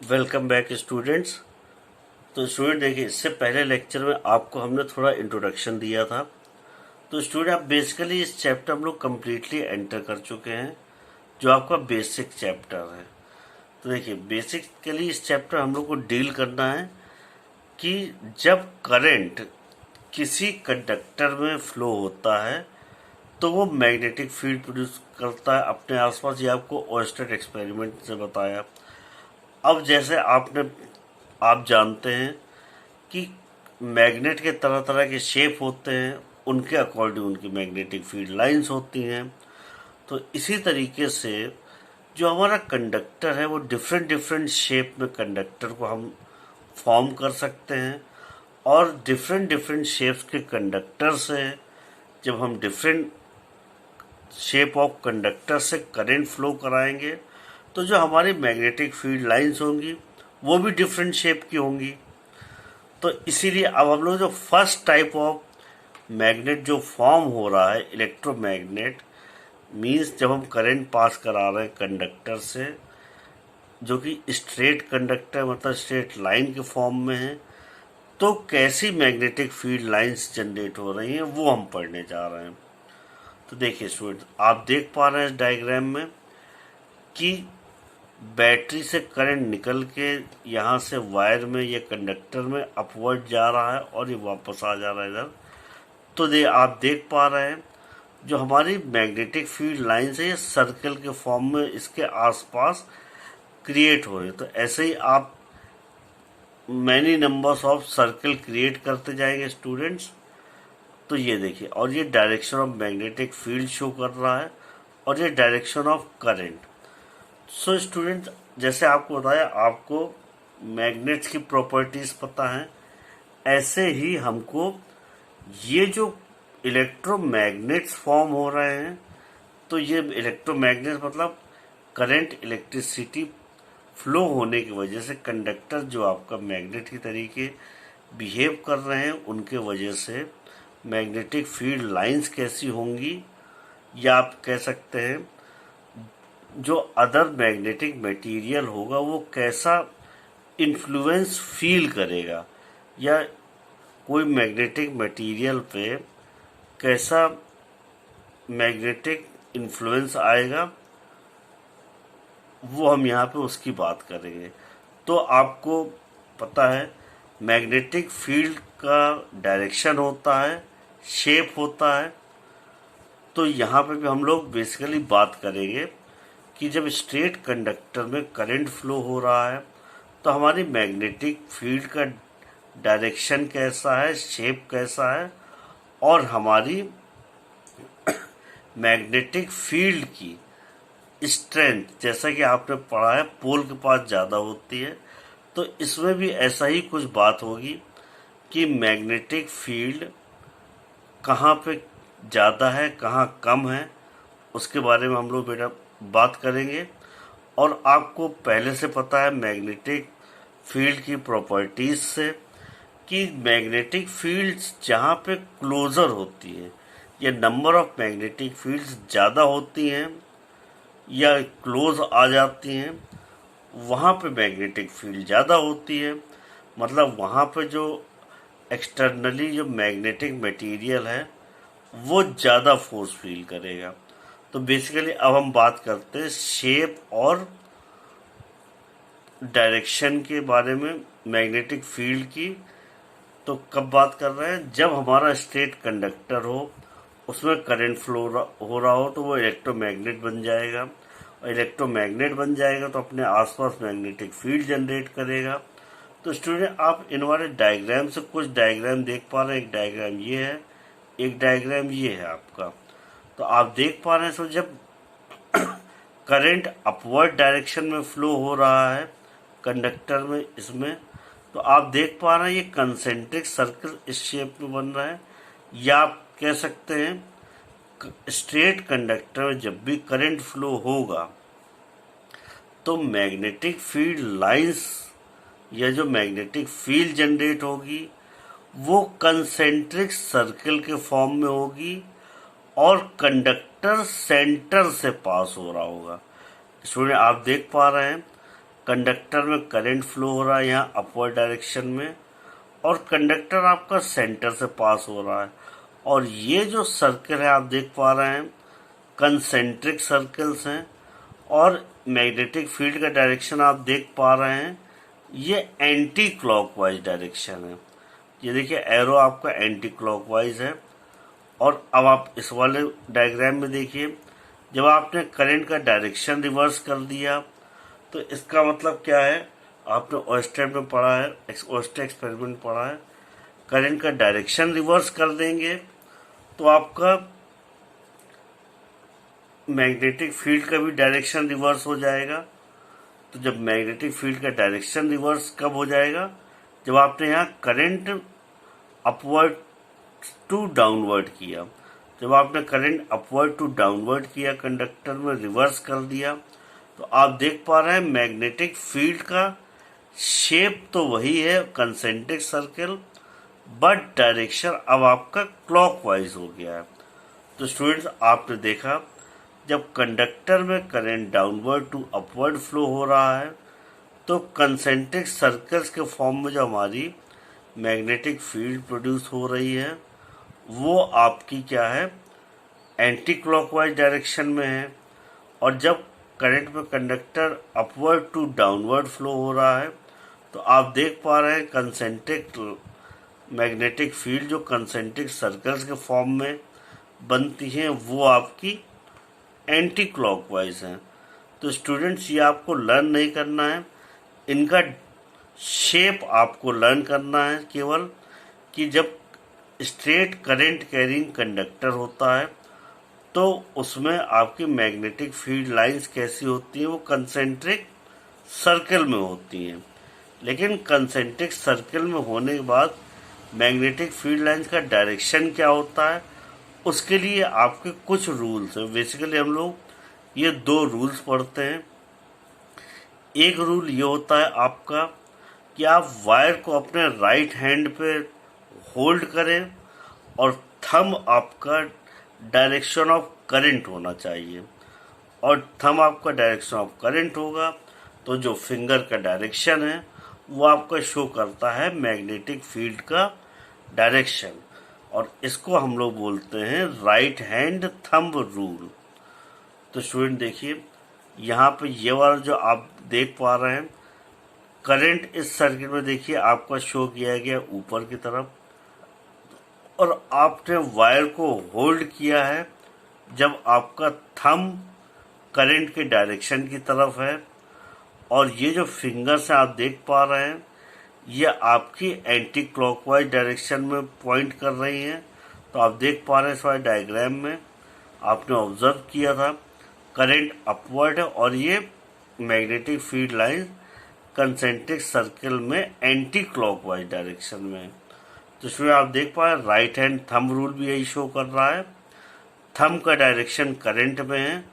Welcome back students. तो student देखिए, इससे पहले लेक्चर में आपको हमने थोड़ा इंट्रोडक्शन दिया था। तो स्टूडेंट आप बेसिकली इस चैप्टर हम लोग कम्प्लीटली एंटर कर चुके हैं, जो आपका बेसिक चैप्टर है। तो देखिए, बेसिकली इस चैप्टर हम लोग को डील करना है कि जब करंट किसी कंडक्टर में फ्लो होता है तो वो मैग्नेटिक फील्ड प्रोड्यूस करता है अपने आसपास। ये आपको ओयस्टर एक्सपेरिमेंट से बताया। अब जैसे आप जानते हैं कि मैग्नेट के तरह तरह के शेप होते हैं, उनके अकॉर्डिंग उनकी मैग्नेटिक फील्ड लाइंस होती हैं। तो इसी तरीके से जो हमारा कंडक्टर है वो डिफरेंट डिफरेंट शेप में कंडक्टर को हम फॉर्म कर सकते हैं। और डिफरेंट डिफरेंट शेप्स के कंडक्टर से जब हम डिफरेंट शेप ऑफ कंडक्टर से करंट फ्लो कराएंगे तो जो हमारी मैग्नेटिक फील्ड लाइंस होंगी वो भी डिफरेंट शेप की होंगी। तो इसीलिए अब हम लोग जो फर्स्ट टाइप ऑफ मैग्नेट जो फॉर्म हो रहा है, इलेक्ट्रोमैग्नेट, मींस जब हम करंट पास करा रहे हैं कंडक्टर से, जो कि स्ट्रेट कंडक्टर मतलब स्ट्रेट लाइन के फॉर्म में है, तो कैसी मैग्नेटिक फील्ड लाइंस जनरेट हो रही हैं वो हम पढ़ने जा रहे हैं। तो देखिए स्टूडेंट, आप देख पा रहे हैं इस डायग्राम में कि बैटरी से करंट निकल के यहाँ से वायर में या कंडक्टर में अपवर्ड जा रहा है और ये वापस आ जा रहा है इधर। तो आप देख पा रहे हैं जो हमारी मैग्नेटिक फील्ड लाइंस है ये सर्कल के फॉर्म में इसके आसपास क्रिएट हो रहे हैं। तो ऐसे ही आप many numbers of circle create करते जाएंगे स्टूडेंट्स। तो ये देखिए, और ये direction of magnetic field show कर रहा है और ये direction of current. So student, जैसे आपको बताया, आपको मैग्नेट्स की प्रॉपर्टीज पता है, ऐसे ही हमको ये जो इलेक्ट्रोमैग्नेट्स फॉर्म हो रहे हैं, तो ये इलेक्ट्रोमैग्नेट्स मतलब करंट इलेक्ट्रिसिटी फ्लो होने की वजह से कंडक्टर जो आपका मैग्नेट की तरीके बिहेव कर रहे हैं, उनके वजह से मैग्नेटिक फील्ड लाइंस कैसी होंगी, या आप कह सकते हैं जो अदर मैग्नेटिक मटेरियल होगा वो कैसा इन्फ्लुएंस फील करेगा, या कोई मैग्नेटिक मटेरियल पे कैसा मैग्नेटिक इन्फ्लुएंस आएगा, वो हम यहाँ पे उसकी बात करेंगे। तो आपको पता है मैग्नेटिक फील्ड का डायरेक्शन होता है, शेप होता है। तो यहाँ पे भी हम लोग बेसिकली बात करेंगे कि जब स्ट्रेट कंडक्टर में करंट फ्लो हो रहा है तो हमारी मैग्नेटिक फील्ड का डायरेक्शन कैसा है, शेप कैसा है, और हमारी मैग्नेटिक फील्ड की स्ट्रेंथ, जैसा कि आपने पढ़ा है, पोल के पास ज़्यादा होती है। तो इसमें भी ऐसा ही कुछ बात होगी कि मैग्नेटिक फील्ड कहाँ पे ज़्यादा है, कहाँ कम है, उसके बारे में हम लोग बेटा बात करेंगे। और आपको पहले से पता है मैग्नेटिक फील्ड की प्रॉपर्टीज से कि मैग्नेटिक फील्ड्स जहाँ पे क्लोजर होती है या नंबर ऑफ मैग्नेटिक फील्ड्स ज़्यादा होती हैं या क्लोज आ जाती हैं, वहाँ पे मैग्नेटिक फील्ड ज़्यादा होती है। मतलब वहाँ पे जो एक्सटर्नली जो मैग्नेटिक मटेरियल है वो ज़्यादा फोर्स फील करेगा। तो बेसिकली अब हम बात करते हैं शेप और डायरेक्शन के बारे में मैग्नेटिक फील्ड की। तो कब बात कर रहे हैं, जब हमारा स्ट्रेट कंडक्टर हो, उसमें करंट फ्लो हो रहा हो, तो वो इलेक्ट्रोमैग्नेट बन जाएगा। और इलेक्ट्रोमैग्नेट बन जाएगा तो अपने आसपास मैग्नेटिक फील्ड जनरेट करेगा। तो स्टूडेंट, आप इन वाले डायग्राम से कुछ डायग्राम देख पा रहे हैं। एक डायग्राम ये है, एक डायग्राम ये है आपका। तो आप देख पा रहे हैं, सो जब करंट अपवर्ड डायरेक्शन में फ्लो हो रहा है कंडक्टर में, इसमें तो आप देख पा रहे हैं ये कंसेंट्रिक सर्कल इस शेप में बन रहा है। या आप कह सकते हैं स्ट्रेट कंडक्टर में जब भी करंट फ्लो होगा तो मैग्नेटिक फील्ड लाइंस या जो मैग्नेटिक फील्ड जनरेट होगी वो कंसेंट्रिक सर्कल के फॉर्म में होगी और कंडक्टर सेंटर से पास हो रहा होगा। स्टूडेंट, आप देख पा रहे हैं कंडक्टर में करंट फ्लो हो रहा है यहाँ अपवर्ड डायरेक्शन में, और कंडक्टर आपका सेंटर से पास हो रहा है। और ये जो सर्कल है आप देख पा रहे हैं, कंसेंट्रिक सर्कल्स हैं, और मैग्नेटिक फील्ड का डायरेक्शन आप देख पा रहे हैं, ये एंटी क्लॉकवाइज डायरेक्शन है। ये देखिए एरो आपका एंटी क्लॉकवाइज है। और अब आप इस वाले डायग्राम में देखिए, जब आपने करंट का डायरेक्शन रिवर्स कर दिया तो इसका मतलब क्या है, आपने ओस्टेड में पढ़ा है, ओस्टेड एक्सपेरिमेंट पढ़ा है, करंट का डायरेक्शन रिवर्स कर देंगे तो आपका मैग्नेटिक फील्ड का भी डायरेक्शन रिवर्स हो जाएगा। तो जब मैग्नेटिक फील्ड का डायरेक्शन रिवर्स कब हो जाएगा, जब आपने यहाँ करंट अपवर्ड टू डाउनवर्ड किया। जब आपने करंट अपवर्ड टू डाउनवर्ड किया, कंडक्टर में रिवर्स कर दिया, तो आप देख पा रहे हैं मैग्नेटिक फील्ड का शेप तो वही है, कंसेंट्रिक सर्कल, बट डायरेक्शन अब आपका क्लॉकवाइज हो गया है। तो स्टूडेंट्स आपने देखा, जब कंडक्टर में current downward to upward flow हो रहा है तो कंसेंट्रिक सर्कल्स के फॉर्म में जो हमारी मैग्नेटिक फील्ड प्रोड्यूस हो रही है वो आपकी क्या है, एंटी क्लॉकवाइज डायरेक्शन में है। और जब करंट में conductor upward to downward flow हो रहा है तो आप देख पा रहे हैं कंसेंट्रिक मैग्नेटिक फील्ड जो कंसेंट्रिक सर्कल्स के फॉर्म में बनती हैं वो आपकी एंटी क्लॉकवाइज हैं। तो स्टूडेंट्स ये आपको लर्न नहीं करना है, इनका शेप आपको लर्न करना है केवल, कि जब स्ट्रेट करंट कैरिंग कंडक्टर होता है तो उसमें आपकी मैग्नेटिक फील्ड लाइंस कैसी होती हैं, वो कंसेंट्रिक सर्कल में होती हैं। लेकिन कंसेंट्रिक सर्कल में होने के बाद मैग्नेटिक फील्ड लाइंस का डायरेक्शन क्या होता है, उसके लिए आपके कुछ रूल्स हैं। बेसिकली हम लोग ये दो रूल्स पढ़ते हैं। एक रूल ये होता है आपका कि आप वायर को अपने राइट हैंड पे होल्ड करें और थंब आपका डायरेक्शन ऑफ करंट होना चाहिए, और थंब आपका डायरेक्शन ऑफ करंट होगा तो जो फिंगर का डायरेक्शन है वो आपका शो करता है मैग्नेटिक फील्ड का डायरेक्शन, और इसको हम लोग बोलते हैं राइट हैंड थंब रूल। तो स्टूडेंट देखिए यहाँ पे ये वाला जो आप देख पा रहे हैं करंट, इस सर्किट में देखिए आपका शो किया गया ऊपर की तरफ, और आपने वायर को होल्ड किया है जब आपका थंब करंट के डायरेक्शन की तरफ है, और ये जो फिंगर्स हैं आप देख पा रहे हैं ये आपकी एंटी क्लॉकवाइज डायरेक्शन में पॉइंट कर रही हैं। तो आप देख पा रहे हैं इस वाले डायग्राम में आपने ऑब्जर्व किया था करंट अपवर्ड है और ये magnetic field line concentric circle में एंटी क्लॉकवाइज डायरेक्शन में। तो इसमें आप देख पा रहे हैं राइट हैंड थंब रूल भी यही शो कर रहा है, थंब का डायरेक्शन करंट में है,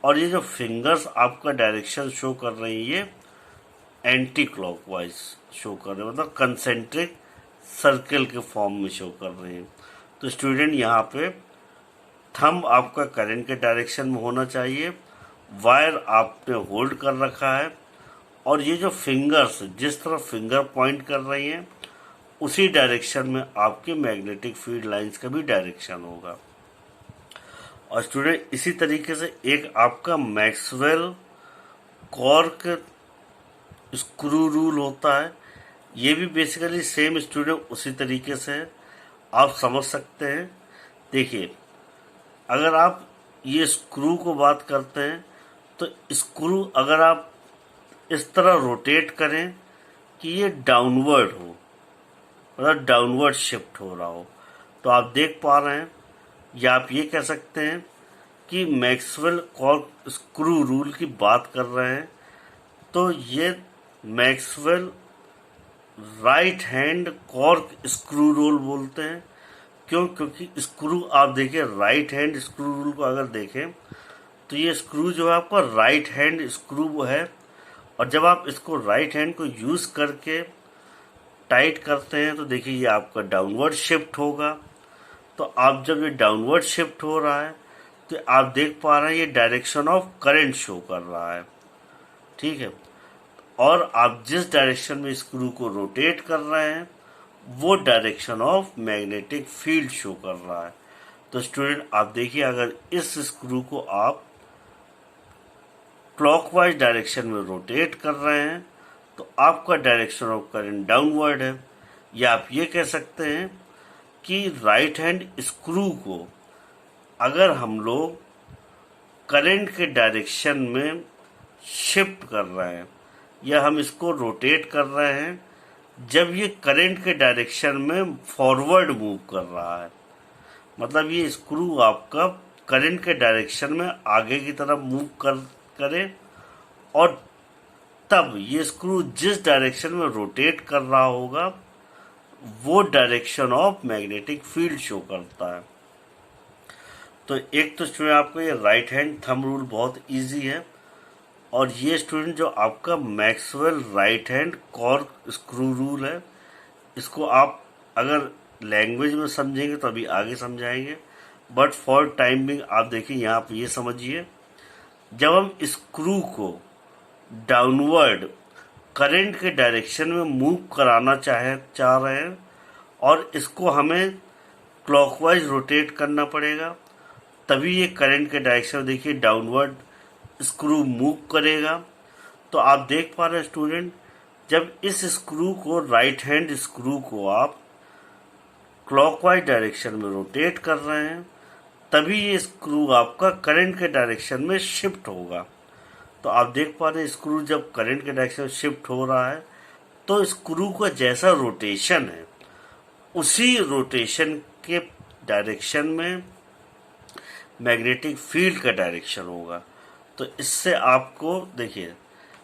और ये जो फिंगर्स आपका डायरेक्शन शो कर रही है ये एंटी क्लॉकवाइज शो कर रहे हैं, मतलब कंसेंट्रिक सर्कल के फॉर्म में शो कर रहे हैं। तो स्टूडेंट यहाँ पे थंब आपका करंट के डायरेक्शन में होना चाहिए, वायर आपने होल्ड कर रखा है, और ये जो फिंगर्स जिस तरफ फिंगर पॉइंट कर रही हैं उसी डायरेक्शन में आपके मैग्नेटिक फील्ड लाइंस का भी डायरेक्शन होगा। और स्टूडेंट इसी तरीके से एक आपका मैक्सवेल कॉर्क स्क्रू रूल होता है, ये भी बेसिकली सेम स्टूडेंट उसी तरीके से है, आप समझ सकते हैं। देखिए अगर आप ये स्क्रू को बात करते हैं तो स्क्रू अगर आप इस तरह रोटेट करें कि ये डाउनवर्ड हो, मतलब डाउनवर्ड शिफ्ट हो रहा हो, तो आप देख पा रहे हैं या आप ये कह सकते हैं कि मैक्सवेल कॉर्क स्क्रू रूल की बात कर रहे हैं। तो ये Maxwell right hand cork screw rule बोलते हैं। क्यों? क्योंकि स्क्रू आप देखिए राइट हैंड स्क्रू रूल को अगर देखें तो ये स्क्रू जो है आपका राइट हैंड स्क्रू है, और जब आप इसको राइट हैंड को यूज़ करके टाइट करते हैं तो देखिए ये आपका डाउनवर्ड शिफ्ट होगा। तो आप जब ये डाउनवर्ड शिफ्ट हो रहा है तो आप देख पा रहे हैं ये डायरेक्शन ऑफ करंट शो कर रहा है, ठीक है। और आप जिस डायरेक्शन में स्क्रू को रोटेट कर रहे हैं वो direction of magnetic field show कर रहा है। तो स्टूडेंट आप देखिए, अगर इस स्क्रू को आप क्लॉकवाइज डायरेक्शन में रोटेट कर रहे हैं तो आपका डायरेक्शन ऑफ करंट डाउनवर्ड है, या आप ये कह सकते हैं कि राइट हैंड स्क्रू को अगर हम लोग करंट के डायरेक्शन में शिफ्ट कर रहे हैं या हम इसको रोटेट कर रहे हैं जब ये करंट के डायरेक्शन में फॉरवर्ड मूव कर रहा है, मतलब ये स्क्रू आपका करंट के डायरेक्शन में आगे की तरफ मूव करे, और तब ये स्क्रू जिस डायरेक्शन में रोटेट कर रहा होगा वो direction of magnetic field show करता है। तो एक तो स्टूडेंट आपको ये राइट हैंड थंब रूल बहुत इजी है, और ये स्टूडेंट जो आपका Maxwell right hand cork screw rule है, इसको आप अगर लैंग्वेज में समझेंगे तो अभी आगे समझाएंगे, बट फॉर टाइम बिंग आप देखिए यहाँ पर ये समझिए, जब हम स्क्रू को डाउनवर्ड करंट के डायरेक्शन में मूव कराना चाह रहे हैं और इसको हमें क्लॉकवाइज रोटेट करना पड़ेगा, तभी ये करंट के डायरेक्शन में देखिए डाउनवर्ड स्क्रू मूव करेगा। तो आप देख पा रहे हैं स्टूडेंट, जब इस स्क्रू को राइट हैंड स्क्रू को आप क्लॉकवाइज डायरेक्शन में रोटेट कर रहे हैं तभी ये स्क्रू आपका करंट के डायरेक्शन में शिफ्ट होगा। तो आप देख पा रहे हैं स्क्रू जब करंट के डायरेक्शन में शिफ्ट हो रहा है तो स्क्रू का जैसा रोटेशन है उसी रोटेशन के डायरेक्शन में मैग्नेटिक फील्ड का डायरेक्शन होगा। तो इससे आपको देखिए,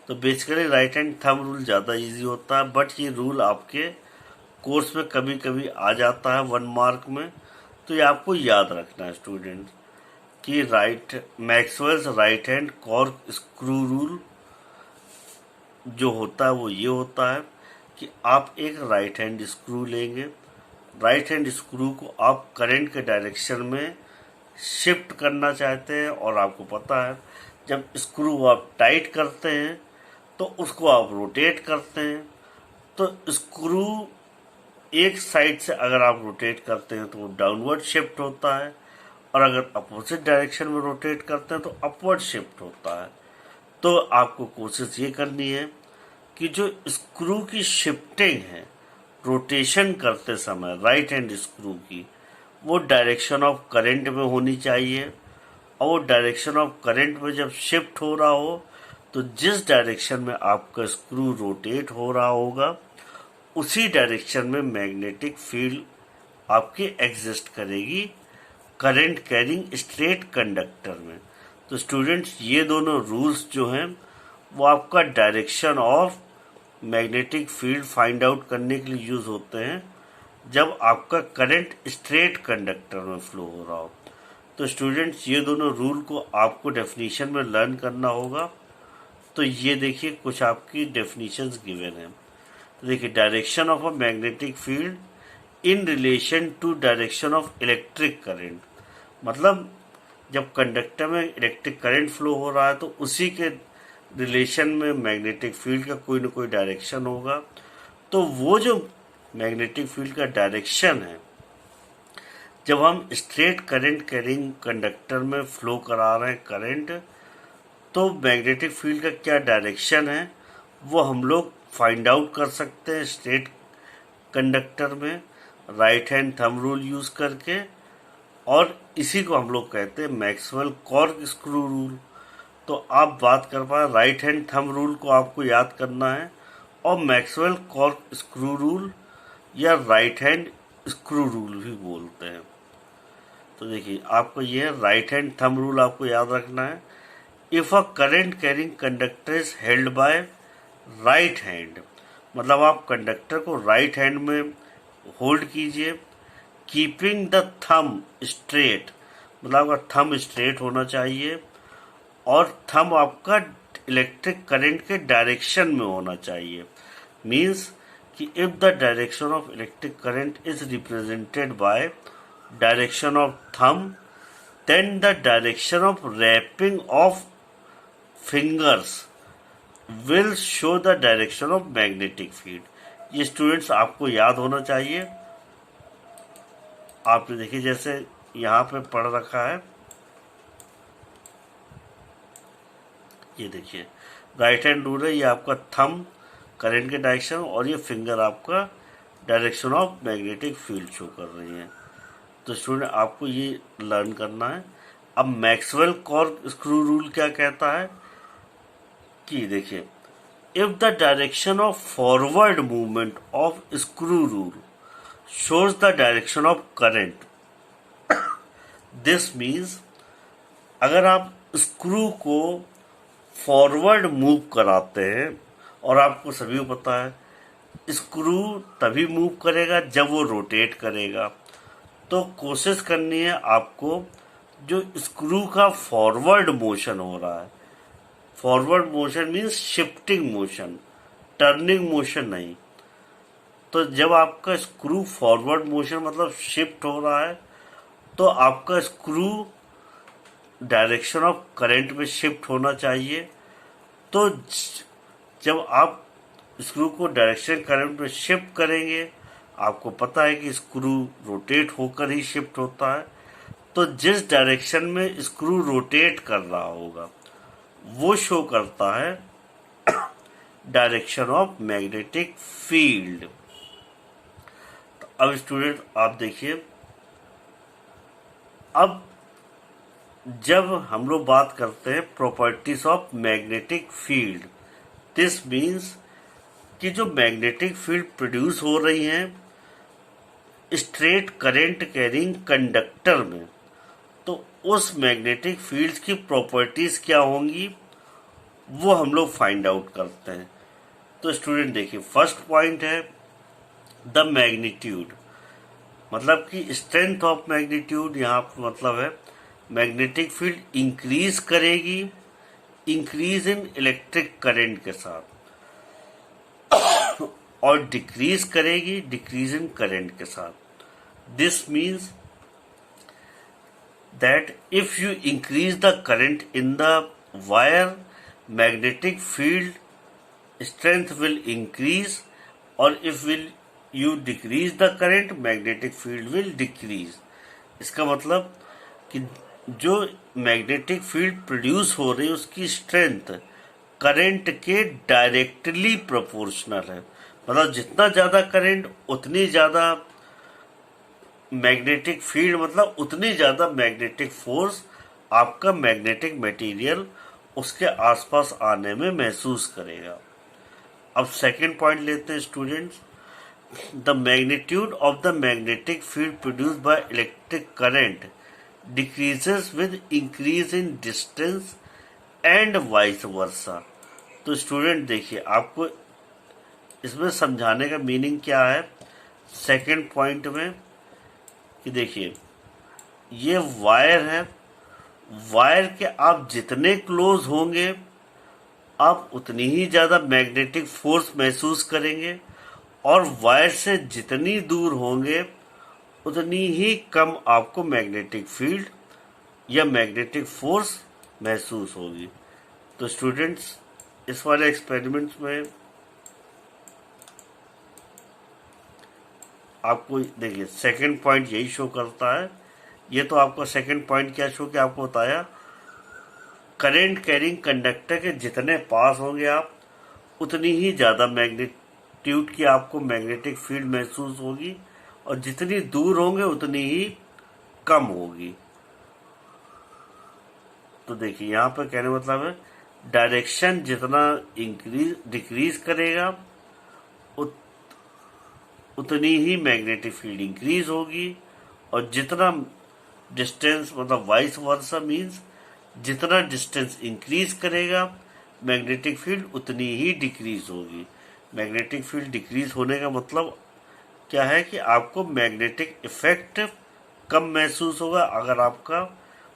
तो basically right hand thumb rule ज़्यादा इजी होता है, बट ये रूल आपके कोर्स में कभी कभी आ जाता है 1 मार्क में, तो ये आपको याद रखना है स्टूडेंट कि Maxwell's right hand cork screw rule जो होता है वो ये होता है कि आप एक राइट हैंड स्क्रू लेंगे, राइट हैंड स्क्रू को आप करंट के डायरेक्शन में शिफ्ट करना चाहते हैं, और आपको पता है जब स्क्रू आप टाइट करते हैं तो उसको आप रोटेट करते हैं, तो स्क्रू एक साइड से अगर आप रोटेट करते हैं तो वो डाउनवर्ड शिफ्ट होता है, और अगर अपोजिट डायरेक्शन में रोटेट करते हैं तो अपवर्ड शिफ्ट होता है। तो आपको कोशिश ये करनी है कि जो स्क्रू की शिफ्टिंग है रोटेशन करते समय राइट हैंड स्क्रू की, वो डायरेक्शन ऑफ करंट में होनी चाहिए, और वो डायरेक्शन ऑफ करंट में जब शिफ्ट हो रहा हो तो जिस डायरेक्शन में आपका स्क्रू रोटेट हो रहा होगा उसी डायरेक्शन में मैग्नेटिक फील्ड आपकी एग्जिस्ट करेगी करंट कैरिंग स्ट्रेट कंडक्टर में। तो स्टूडेंट्स ये दोनों रूल्स जो हैं वो आपका direction of magnetic field find out करने के लिए यूज होते हैं जब आपका करंट स्ट्रेट कंडक्टर में फ्लो हो रहा हो। तो स्टूडेंट्स ये दोनों रूल को आपको डेफिनेशन में लर्न करना होगा। तो ये देखिए कुछ आपकी डेफिनेशंस गिवन है। तो देखिए, direction of a magnetic field in relation to direction of electric current, मतलब जब कंडक्टर में इलेक्ट्रिक करंट फ्लो हो रहा है तो उसी के रिलेशन में मैग्नेटिक फील्ड का कोई ना कोई डायरेक्शन होगा। तो वो जो मैग्नेटिक फील्ड का डायरेक्शन है, जब हम स्ट्रेट करंट कैरिंग कंडक्टर में फ्लो करा रहे हैं करंट, तो मैग्नेटिक फील्ड का क्या डायरेक्शन है वो हम लोग फाइंड आउट कर सकते हैं स्ट्रेट कंडक्टर में right hand thumb rule use करके, और इसी को हम लोग कहते हैं मैक्सवेल कॉर्क स्क्रू रूल। तो आप बात कर पाए राइट हैंड थंब रूल को आपको याद करना है, और मैक्सवेल कॉर्क स्क्रू रूल या राइट हैंड स्क्रू रूल भी बोलते हैं। तो देखिए, आपको ये राइट हैंड थंब रूल आपको याद रखना है। If a current carrying conductor is held by right hand, मतलब आप कंडक्टर को राइट हैंड में होल्ड कीजिए, कीपिंग द थंब स्ट्रेट, मतलब आपका थंब स्ट्रेट होना चाहिए और थंब आपका इलेक्ट्रिक करंट के डायरेक्शन में होना चाहिए। मीन्स कि if the direction of electric current is represented by direction of thumb, then the direction of wrapping of fingers will show the direction of magnetic field. ये students आपको याद होना चाहिए। आपने देखिए जैसे यहाँ पे पढ़ रखा है, ये देखिए राइट हैंड रूल है, ये आपका थंब करंट के डायरेक्शन और ये फिंगर आपका direction of magnetic field show कर रही है। तो स्टूडेंट आपको ये लर्न करना है। अब मैक्सवेल कॉर्क स्क्रू रूल क्या कहता है कि देखिए, if the direction of forward movement of screw rule shows the direction of current, this means अगर आप स्क्रू को फॉरवर्ड मूव कराते हैं, और आपको सभी को पता है स्क्रू तभी मूव करेगा जब वो रोटेट करेगा, तो कोशिश करनी है आपको जो स्क्रू का फॉरवर्ड मोशन हो रहा है, forward motion means shifting motion, turning motion नहीं। तो जब आपका स्क्रू फॉरवर्ड मोशन मतलब शिफ्ट हो रहा है, तो आपका स्क्रू डायरेक्शन ऑफ करंट में शिफ्ट होना चाहिए। तो जब आप स्क्रू को डायरेक्शन करंट में शिफ्ट करेंगे, आपको पता है कि स्क्रू रोटेट होकर ही शिफ्ट होता है, तो जिस डायरेक्शन में स्क्रू रोटेट कर रहा होगा वो शो करता है डायरेक्शन ऑफ मैग्नेटिक फील्ड। अब स्टूडेंट आप देखिए, अब जब हम लोग बात करते हैं properties of magnetic field, this means कि जो मैग्नेटिक फील्ड प्रोड्यूस हो रही हैं स्ट्रेट करंट कैरिंग कंडक्टर में, तो उस मैग्नेटिक फील्ड की प्रॉपर्टीज क्या होंगी वो हम लोग फाइंड आउट करते हैं। तो स्टूडेंट देखिए, फर्स्ट पॉइंट है द मैग्नीट्यूड, मतलब कि स्ट्रेंथ ऑफ मैग्नीट्यूड, यहाँ पर मतलब है मैग्नेटिक फील्ड इंक्रीज करेगी इंक्रीज इन इलेक्ट्रिक करंट के साथ, और डिक्रीज करेगी डिक्रीज इन करंट के साथ। This means that if you increase the current in the wire, magnetic field strength will increase, और if will you decrease the current, magnetic field will decrease. इसका मतलब कि जो मैग्नेटिक फील्ड प्रोड्यूस हो रही है उसकी स्ट्रेंथ करंट के डायरेक्टली प्रोपोर्शनल है, मतलब जितना ज़्यादा करंट उतनी ज़्यादा मैग्नेटिक फील्ड, मतलब उतनी ज़्यादा मैग्नेटिक फोर्स आपका मैग्नेटिक मटेरियल उसके आसपास आने में महसूस करेगा। अब सेकंड पॉइंट लेते हैं students, the magnitude of the magnetic field produced by electric current decreases with increase in distance and vice versa. तो स्टूडेंट देखिए, आपको इसमें समझाने का मीनिंग क्या है सेकंड पॉइंट में, कि देखिए ये वायर है, वायर के आप जितने क्लोज होंगे आप उतनी ही ज़्यादा मैग्नेटिक फोर्स महसूस करेंगे, और वायर से जितनी दूर होंगे उतनी ही कम आपको मैग्नेटिक फील्ड या मैग्नेटिक फोर्स महसूस होगी। तो स्टूडेंट्स इस वाले एक्सपेरिमेंट्स में आपको देखिए सेकंड पॉइंट यही शो करता है। ये तो आपका सेकंड पॉइंट क्या शो किया, आपको बताया करंट कैरिंग कंडक्टर के जितने पास होंगे आप उतनी ही ज़्यादा मैग्नीट्यूड की आपको मैग्नेटिक फील्ड महसूस होगी, और जितनी दूर होंगे उतनी ही कम होगी। तो देखिए यहाँ पर कहने मतलब है डायरेक्शन जितना डिक्रीज करेगा उतनी ही मैग्नेटिक फील्ड इंक्रीज होगी, और जितना डिस्टेंस मतलब वाइस वर्सा मीन्स जितना डिस्टेंस इंक्रीज करेगा मैग्नेटिक फील्ड उतनी ही डिक्रीज होगी। मैग्नेटिक फील्ड डिक्रीज होने का मतलब क्या है कि आपको मैग्नेटिक इफेक्ट कम महसूस होगा अगर आपका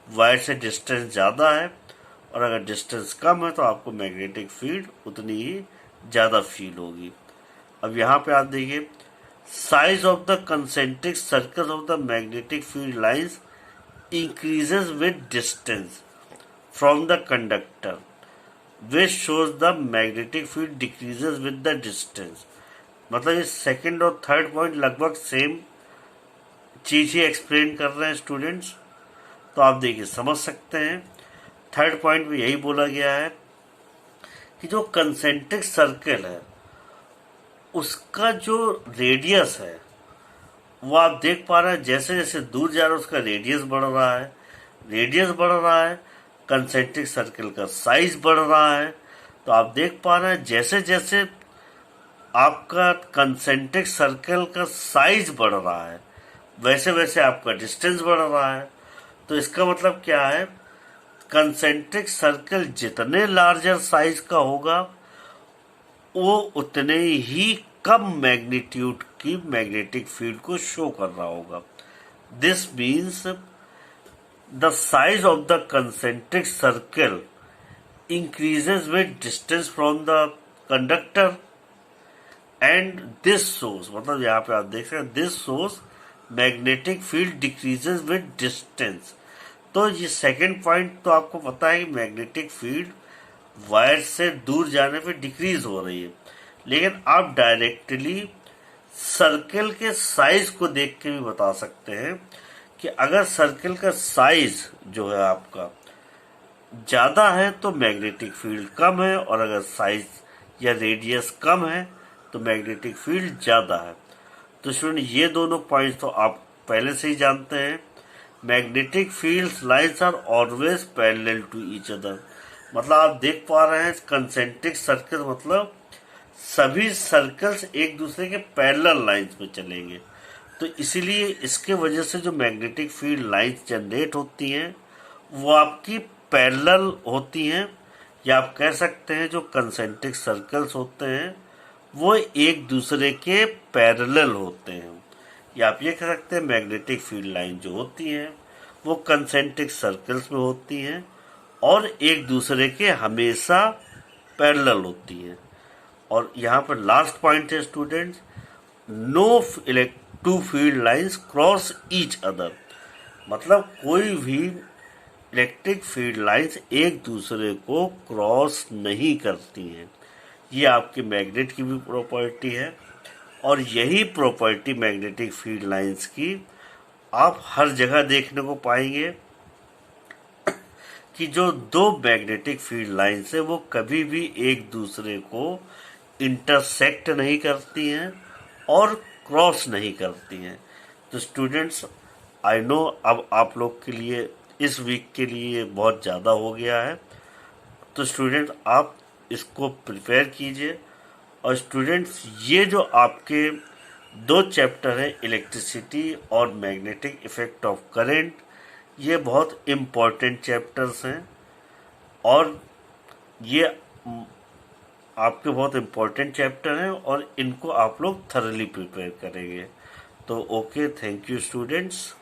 वायर से डिस्टेंस ज़्यादा है, और अगर डिस्टेंस कम है तो आपको मैग्नेटिक फील्ड उतनी ही ज़्यादा फील होगी। अब यहाँ पे आप देखिए, size of the concentric circle of the magnetic field lines increases with distance from the conductor. Which shows the magnetic field decreases with the distance. मतलब ये सेकंड और थर्ड पॉइंट लगभग सेम चीज ही एक्सप्लेन कर रहे हैं स्टूडेंट्स। तो आप देखिए समझ सकते हैं थर्ड पॉइंट में यही बोला गया है कि जो कंसेंट्रिक सर्कल है उसका जो रेडियस है वो आप देख पा रहे हैं जैसे जैसे दूर जा रहा है उसका रेडियस बढ़ रहा है, रेडियस बढ़ रहा है, कंसेंट्रिक सर्कल का साइज बढ़ रहा है। तो आप देख पा रहे हैं जैसे जैसे आपका कंसेंट्रिक सर्कल का साइज बढ़ रहा है वैसे वैसे आपका डिस्टेंस बढ़ रहा है। तो इसका मतलब क्या है, कंसेंट्रिक सर्कल जितने लार्जर साइज का होगा वो उतने ही कम मैग्नीट्यूड की मैग्नेटिक फील्ड को शो कर रहा होगा। This means the size of the concentric circle increases with distance from the conductor and this source, मतलब यहाँ पे आप देख सकते हैं this source magnetic field decreases with distance. तो ये सेकंड पॉइंट तो आपको पता है कि मैग्नेटिक फील्ड वायर से दूर जाने पे डिक्रीज हो रही है, लेकिन आप डायरेक्टली सर्कल के साइज को देख के भी बता सकते हैं कि अगर सर्कल का साइज जो है आपका ज्यादा है तो मैग्नेटिक फील्ड कम है, और अगर साइज या रेडियस कम है तो मैग्नेटिक फील्ड ज्यादा है। तो स्टूडेंट ये दोनों पॉइंट्स तो आप पहले से ही जानते हैं। Magnetic field lines are always parallel to each other, मतलब आप देख पा रहे हैं कंसेंट्रिक सर्कल मतलब सभी सर्कल्स एक दूसरे के पैरेलल लाइंस में चलेंगे। तो इसीलिए इसके वजह से जो मैग्नेटिक फील्ड लाइंस जनरेट होती हैं वो आपकी पैरेलल होती हैं, या आप कह सकते हैं जो कंसेंट्रिक सर्कल्स होते हैं वो एक दूसरे के पैरेलल होते हैं, या आप ये कह सकते हैं मैग्नेटिक फील्ड लाइन जो होती हैं वो कंसेंट्रिक सर्कल्स में होती हैं और एक दूसरे के हमेशा पैरेलल होती हैं। और यहाँ पर लास्ट पॉइंट है students, no two field lines cross each other, मतलब कोई भी इलेक्ट्रिक फील्ड लाइंस एक दूसरे को क्रॉस नहीं करती हैं। ये आपकी मैग्नेट की भी प्रॉपर्टी है, और यही प्रॉपर्टी मैग्नेटिक फील्ड लाइंस की आप हर जगह देखने को पाएंगे कि जो दो मैग्नेटिक फील्ड लाइंस है वो कभी भी एक दूसरे को इंटरसेक्ट नहीं करती हैं और क्रॉस नहीं करती हैं। तो स्टूडेंट्स आई नो अब आप लोग के लिए इस वीक के लिए बहुत ज़्यादा हो गया है, तो स्टूडेंट आप इसको प्रिपेयर कीजिए। और स्टूडेंट्स ये जो आपके दो चैप्टर हैं इलेक्ट्रिसिटी और मैग्नेटिक इफेक्ट ऑफ करंट, ये बहुत इम्पॉर्टेंट चैप्टर्स हैं और ये आपके बहुत इम्पोर्टेंट चैप्टर हैं और इनको आप लोग थरली प्रिपेयर करेंगे। तो ओके, थैंक यू स्टूडेंट्स।